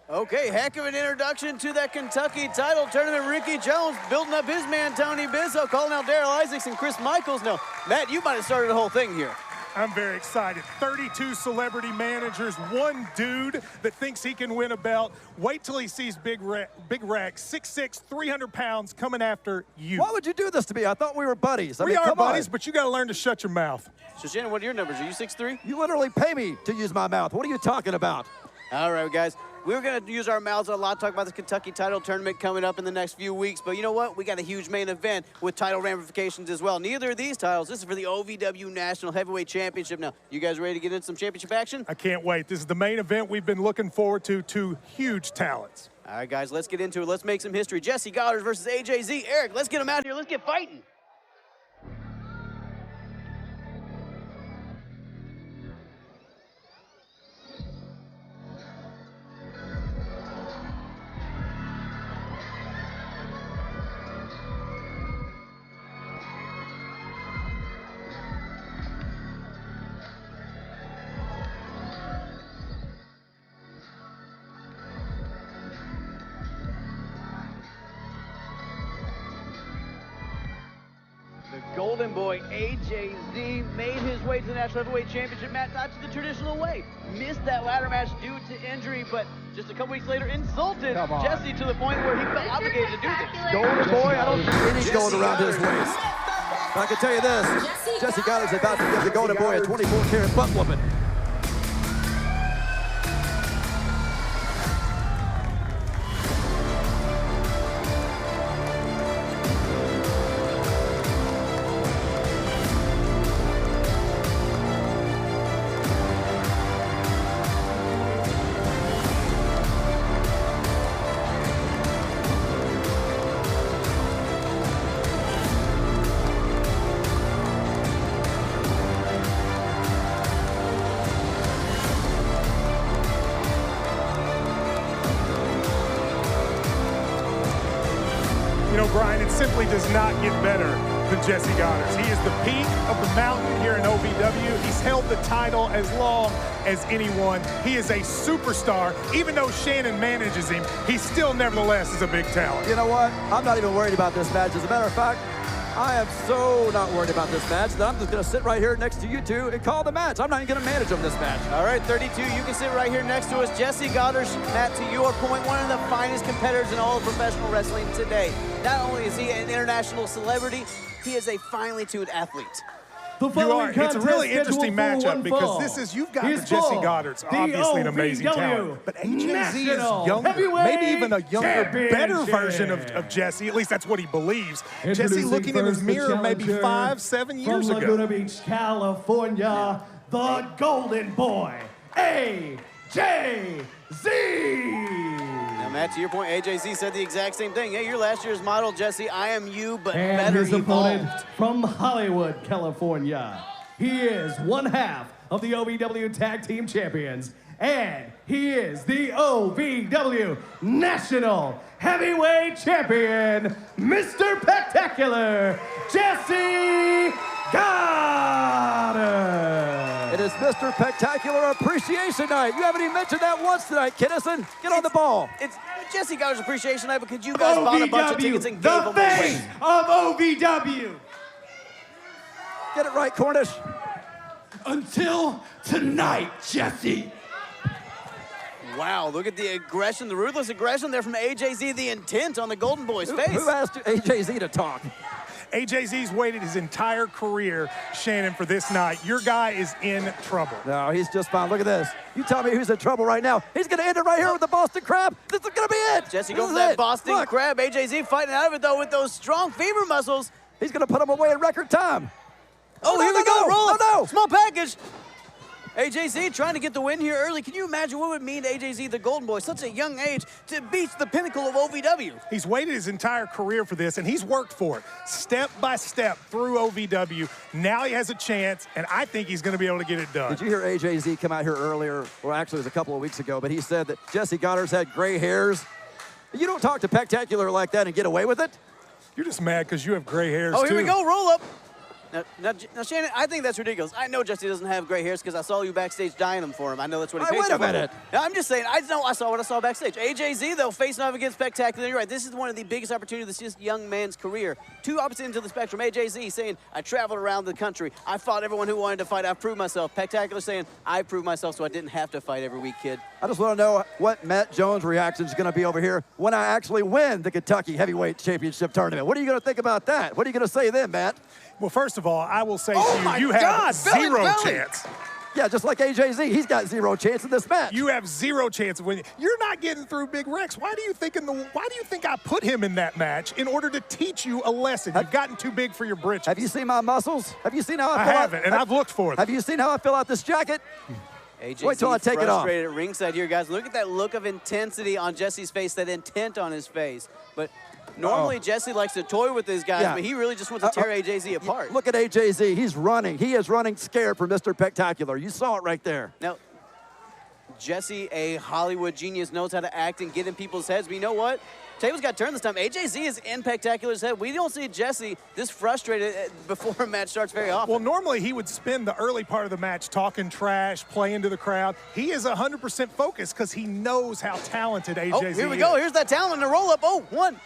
Okay, heck of an introduction to that Kentucky title tournament. Ricky Jones building up his man, Tony Bizzo, calling out Daryl Isaacs and Chris Michaels. Now, Matt, you might have started the whole thing here. I'm very excited. 32 celebrity managers, one dude that thinks he can win a belt. Wait till he sees Big Rex, 6'6", 300 pounds coming after you. Why would you do this to me? I thought we were buddies. We are buddies, but you got to learn to shut your mouth. So, Shannon, what are your numbers? Are you 6'3"? You literally pay me to use my mouth. What are you talking about? All right, guys. We were going to use our mouths a lot, talk about the Kentucky title tournament coming up in the next few weeks. But you know what? We got a huge main event with title ramifications as well. Neither of these titles. This is for the OVW National Heavyweight Championship. Now, you guys ready to get into some championship action? I can't wait. This is the main event we've been looking forward to. Two huge talents. All right, guys, let's get into it. Let's make some history. Jessie Godderz versus AJZ. Eric, let's get them out here. Let's get fighting. Golden Boy AJZ made his way to the National Heavyweight Championship match, not to the traditional way. Missed that ladder match due to injury, but just a couple weeks later insulted Jessie to the point where he felt obligated to do this. Golden Boy, I don't see any gold around his waist. I can tell you this, Jessie Godderz is about to give the Golden Boy a 24-karat butt whooping. You know, Brian, it simply does not get better than Jessie Godderz. He is the peak of the mountain here in OVW. He's held the title as long as anyone. He is a superstar. Even though Shannon manages him, he still nevertheless is a big talent. You know what? I'm not even worried about this match. As a matter of fact, I am so not worried about this match that I'm just going to sit right here next to you two and call the match. I'm not even going to manage them this match. All right, 32, you can sit right here next to us. Jessie Godderz, Matt, to your point, one of the finest competitors in all of professional wrestling today. Not only is he an international celebrity, he is a finely tuned athlete. You are. It's a really interesting matchup because this is, you've got Jessie Godderz, obviously an amazing talent. But AJZ is younger, maybe even a younger, better version of Jessie. At least that's what he believes. Jessie looking in his mirror maybe 5, 7 years ago. From Laguna Beach, California, the Golden Boy, AJZ. Now, Matt, to your point, AJZ said the exact same thing. Hey, you're last year's model, Jessie. I am you, but And better his opponent evolved. from Hollywood, California. He is one half of the OVW Tag Team Champions, and he is the OVW National Heavyweight Champion, Mr. Spectacular, Jessie Godderz. It is Mr. Spectacular Appreciation Night. You haven't even mentioned that once tonight, Kinnison. Get on the ball. It's Jessie Godderz Appreciation Night because you guys bought a bunch of tickets and gave them the away. face of OVW. Get it right, Cornish. Until tonight, Jessie. Wow, look at the aggression, the ruthless aggression there from AJZ, the intent on the Golden Boy's face. Who asked AJZ to talk? AJZ's waited his entire career, Shannon, for this night. Your guy is in trouble. No, he's just fine. Look at this. You tell me who's in trouble right now. He's going to end it right here with the Boston Crab. This is going to be it. Jessie goes for that Boston Crab. AJZ fighting out of it, though, with those strong femur muscles. He's going to put him away in record time. Oh, here we go. Roll it. Oh, no. Small package. AJZ trying to get the win here early. Can you imagine what it would mean to AJZ, the Golden Boy, such a young age, to beat the pinnacle of OVW? He's waited his entire career for this, and he's worked for it, step by step through OVW. Now he has a chance, and I think he's going to be able to get it done. Did you hear AJZ come out here earlier? Well, actually, it was a couple of weeks ago, but he said that Jessie Godderz had gray hairs. You don't talk to Spectacular like that and get away with it. You're just mad because you have gray hairs, Oh, here we go. Roll up. Now, Shannon, I think that's ridiculous. I know Jesse doesn't have gray hairs because I saw you backstage dyeing them for him. I know that's what he pays Wait a minute. No, I'm just saying, I saw what I saw backstage. AJZ, though, facing off against Spectacular. You're right, this is one of the biggest opportunities of this young man's career. Two opposite ends of the spectrum. AJZ saying, I traveled around the country. I fought everyone who wanted to fight. I proved myself. Spectacular saying, I proved myself so I didn't have to fight every week, kid. I just want to know what Matt Jones' reaction is going to be over here when I actually win the Kentucky Heavyweight Championship tournament. What are you going to think about that? What are you going to say then, Matt? Well, first of all, I will say to you, you have zero chance. Yeah, just like AJZ, he's got zero chance in this match. You have zero chance of winning. You're not getting through Big Rex. Why do you think I put him in that match in order to teach you a lesson? You've gotten too big for your britches. Have you seen my muscles? Have you seen how I haven't, and I've looked for them. Have you seen how I fill out this jacket? AJZ Wait till I take it off. Frustrated at ringside here, guys. Look at that look of intensity on Jesse's face, that intent on his face. But normally Jesse likes to toy with these guys, but he really just wants to tear AJZ apart. Look at AJZ. He's running. He is running scared for Mr. Spectacular. You saw it right there. Now, Jesse, a Hollywood genius, knows how to act and get in people's heads. But you know what? Tables got turned this time. AJZ is in Spectacular's head. We don't see Jesse this frustrated before a match starts very often. Well, normally he would spend the early part of the match talking trash, playing to the crowd. He is 100% focused because he knows how talented AJZ is. Here we go. Here's that talent in the roll-up. Oh, one.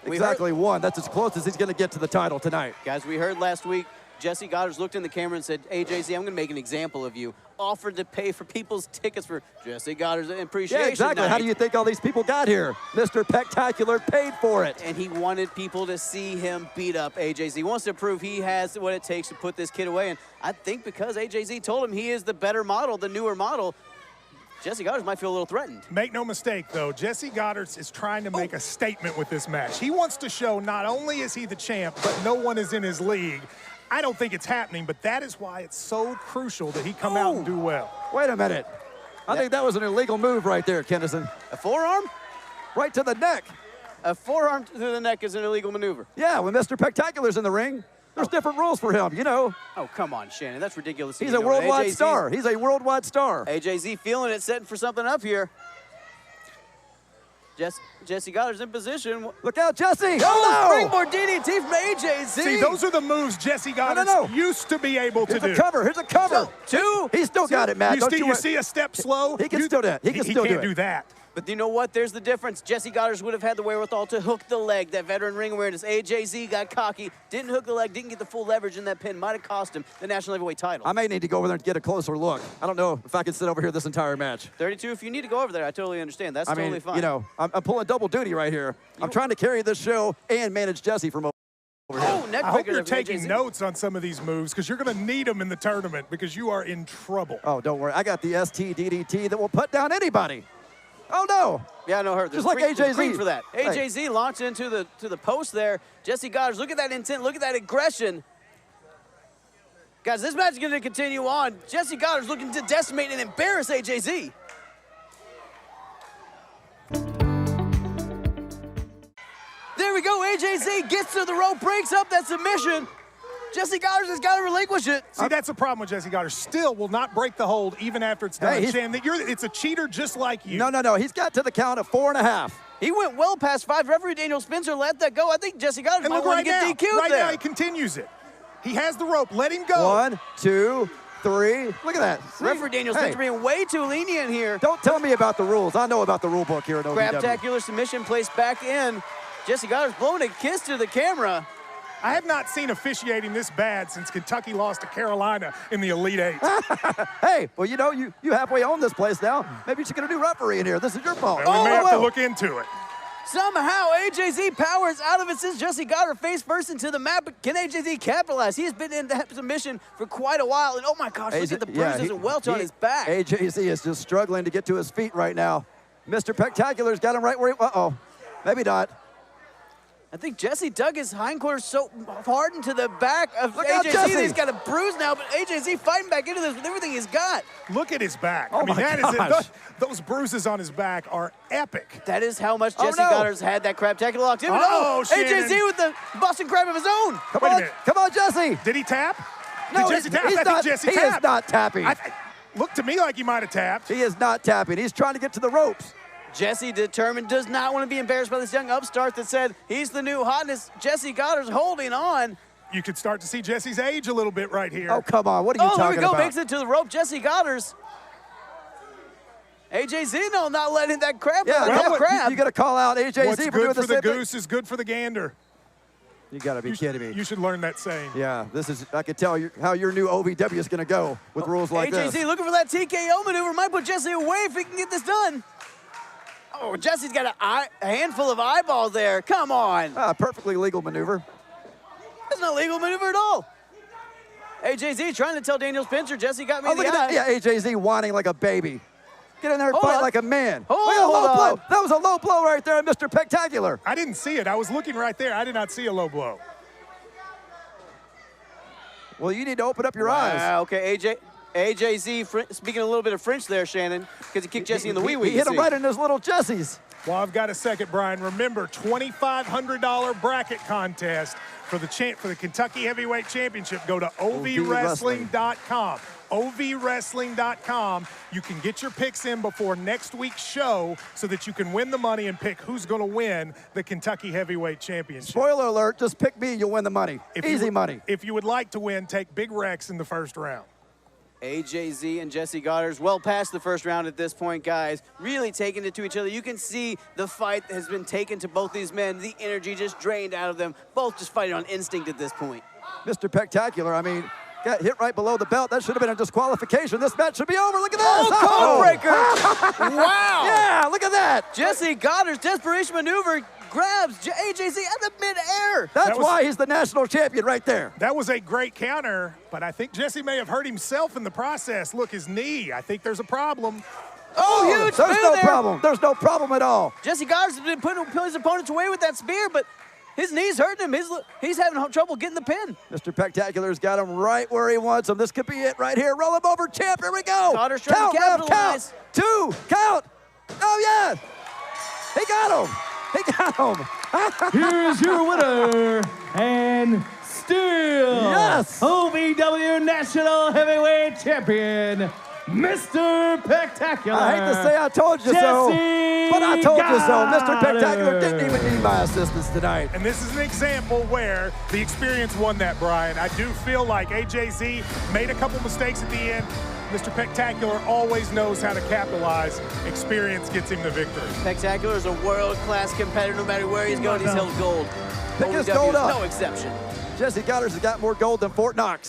Exactly one. That's as close as he's going to get to the title tonight. Guys, we heard last week, Jessie Godderz looked in the camera and said, AJZ, I'm going to make an example of you. Offered to pay for people's tickets for Jessie Godderz appreciation Yeah, exactly. night. How do you think all these people got here? Mr. Spectacular paid for it. And he wanted people to see him beat up AJZ. He wants to prove he has what it takes to put this kid away. And I think because AJZ told him he is the better model, the newer model, Jessie Godderz might feel a little threatened. Make no mistake, though, Jessie Godderz is trying to make a statement with this match. He wants to show not only is he the champ, but no one is in his league. I don't think it's happening, but that is why it's so crucial that he come out and do well. Wait a minute. I think that was an illegal move right there, Kennison. A forearm? Right to the neck. A forearm to the neck is an illegal maneuver. Yeah, when Mr. Spectacular's in the ring, there's different rules for him, you know. Oh, come on, Shannon. That's ridiculous. He's a worldwide star. He's a worldwide star. AJZ feeling it, setting for something up here. Jessie Godderz in position. Look out, Jesse! Oh, springboard DDT from AJZ. See, those are the moves Jessie Godderz used to be able to do. Here's a cover. Here's a cover. Two. He's still got it, Matt. You see a step slow? He can still do it. He can't do that. But you know what? There's the difference. Jessie Godderz would have had the wherewithal to hook the leg, that veteran ring awareness. AJZ got cocky, didn't hook the leg, didn't get the full leverage in that pin. Might have cost him the national heavyweight title. I may need to go over there and get a closer look. I don't know if I can sit over here this entire match. 32, if you need to go over there, I totally understand. That's totally fine. You know, I'm pulling double duty right here. I'm trying to carry this show and manage Jesse from over here. I hope you're taking notes on some of these moves because you're going to need them in the tournament because you are in trouble. Oh, don't worry. I got the ST DDT that will put down anybody. Oh, no. Yeah, no hurt. Just like AJZ. For that. AJZ launched into the post there. Jessie Godderz, look at that intent. Look at that aggression. Guys, this match is going to continue on. Jessie Godderz looking to decimate and embarrass AJZ. There we go. AJZ gets to the rope, breaks up that submission. Jessie Godderz has got to relinquish it. See, that's the problem with Jessie Godderz. Still will not break the hold even after it's done. Shan, it's a cheater just like you. No. He's got to the count of 4.5. He went well past 5. Referee Daniel Spencer let that go. I think Jessie Godderz might want to get DQ'd right there. Now he continues it. He has the rope. Let him go. 1, 2, 3. Look at that. See? Referee Daniel Spencer being way too lenient here. Don't tell me about the rules. I know about the rule book here at OVW. Grabtacular submission placed back in. Jessie Godderz blowing a kiss to the camera. I have not seen officiating this bad since Kentucky lost to Carolina in the Elite Eight. Hey, well, you know, you halfway own this place now. Maybe you should get a new referee in here. This is your fault. We may have to look into it. Somehow, AJZ powers out of it since Jessie Godderz face first into the map. But can AJZ capitalize? He has been in that submission for quite a while. And oh my gosh, look at the bruises and welts on his back. AJZ is just struggling to get to his feet right now. Mr. Spectacular's got him right where he, maybe not. I think Jesse dug his hindquarters so hard into the back of AJZ that he's got a bruise now, but AJZ fighting back into this with everything he's got. Look at his back. Oh, those bruises on his back are epic. That is how much Jessie Godderz had that Crabtacular locked in. AJZ with the Boston Crab of his own. Come on, Jesse. Did he tap? No, Did Jesse tap? He's I not, think Jesse he tapped. is not tapping. Looked to me like he might have tapped. He is not tapping. He's trying to get to the ropes. Jesse determined, does not want to be embarrassed by this young upstart that said he's the new hotness. Jessie Godderz holding on. You could start to see Jesse's age a little bit right here. Oh, come on. What are you Oh, there talking we go. about? Makes it to the rope. Jessie Godderz. AJZ, no, not letting that crab. Yeah, that crab. You got to call out AJZ What's for doing good the for the same thing. goose is good for the gander. You got to be kidding me. You should learn that saying. Yeah, this is, I can tell you how your new OVW is going to go with rules like AJZ this. looking for that TKO maneuver. Might put Jessie away if he can get this done. Oh, Jessie's got a handful of eyeballs there. Come on. Perfectly legal maneuver. That's not a legal maneuver at all. AJZ trying to tell Daniel Spencer, Jessie got me in Look the at eye. that. Yeah, AJZ whining like a baby. Get in there and Hold fight on. like a man. Hold Look at on, the low hold blow. on. That was a low blow right there, Mr. Spectacular. I didn't see it. I was looking right there. I did not see a low blow. Well, you need to open up your eyes. Wow, okay, AJZ speaking a little bit of French there, Shannon, because he kicked Jessie in the wee-wee. He hit him right in his little Jessies. Well, I've got a second, Brian. Remember, $2,500 bracket contest for the Kentucky Heavyweight Championship. Go to ovwrestling.com. ovwrestling.com. You can get your picks in before next week's show so that you can win the money and pick who's going to win the Kentucky Heavyweight Championship. Spoiler alert, just pick me, you'll win the money. Easy money. If you would like to win, take Big Rex in the first round. AJZ and Jessie Godderz well past the first round at this point, guys. Really taking it to each other. You can see the fight has been taken to both these men. The energy just drained out of them. Both just fighting on instinct at this point. Mr. Spectacular, I mean, got hit right below the belt. That should have been a disqualification. This match should be over. Look at this. Oh, code breaker. Wow. Yeah, look at that. Jessie Godderz, desperation maneuver, grabs AJZ at the mid-air. That's why he's the national champion right there. That was a great counter, but I think Jessie may have hurt himself in the process. Look, his knee. I think there's a problem. Oh, huge There's spear no there. problem. There's no problem at all. Jessie Godderz has been putting his opponents away with that spear, but his knee's hurting him. He's having trouble getting the pin. Mr. Spectacular's got him right where he wants him. This could be it right here. Roll him over, champ. Here we go. Godderz trying Count, to Rev, capitalize. count. 2, count. Oh, yeah. He got him. He got him. Here's your winner, and still Yes. OVW National Heavyweight Champion, Mr. Spectacular. I hate to say I told you so, Jessie but I told you so. Mr. Godderz. Spectacular didn't even need my assistance tonight. And this is an example where the experience won that, Brian. I do feel like AJZ made a couple mistakes at the end. Mr. Spectacular always knows how to capitalize. Experience gets him the victory. Spectacular is a world-class competitor. No matter where he's going, he's held gold. Pick his OVW gold is up. no exception. Jessie Godderz has got more gold than Fort Knox.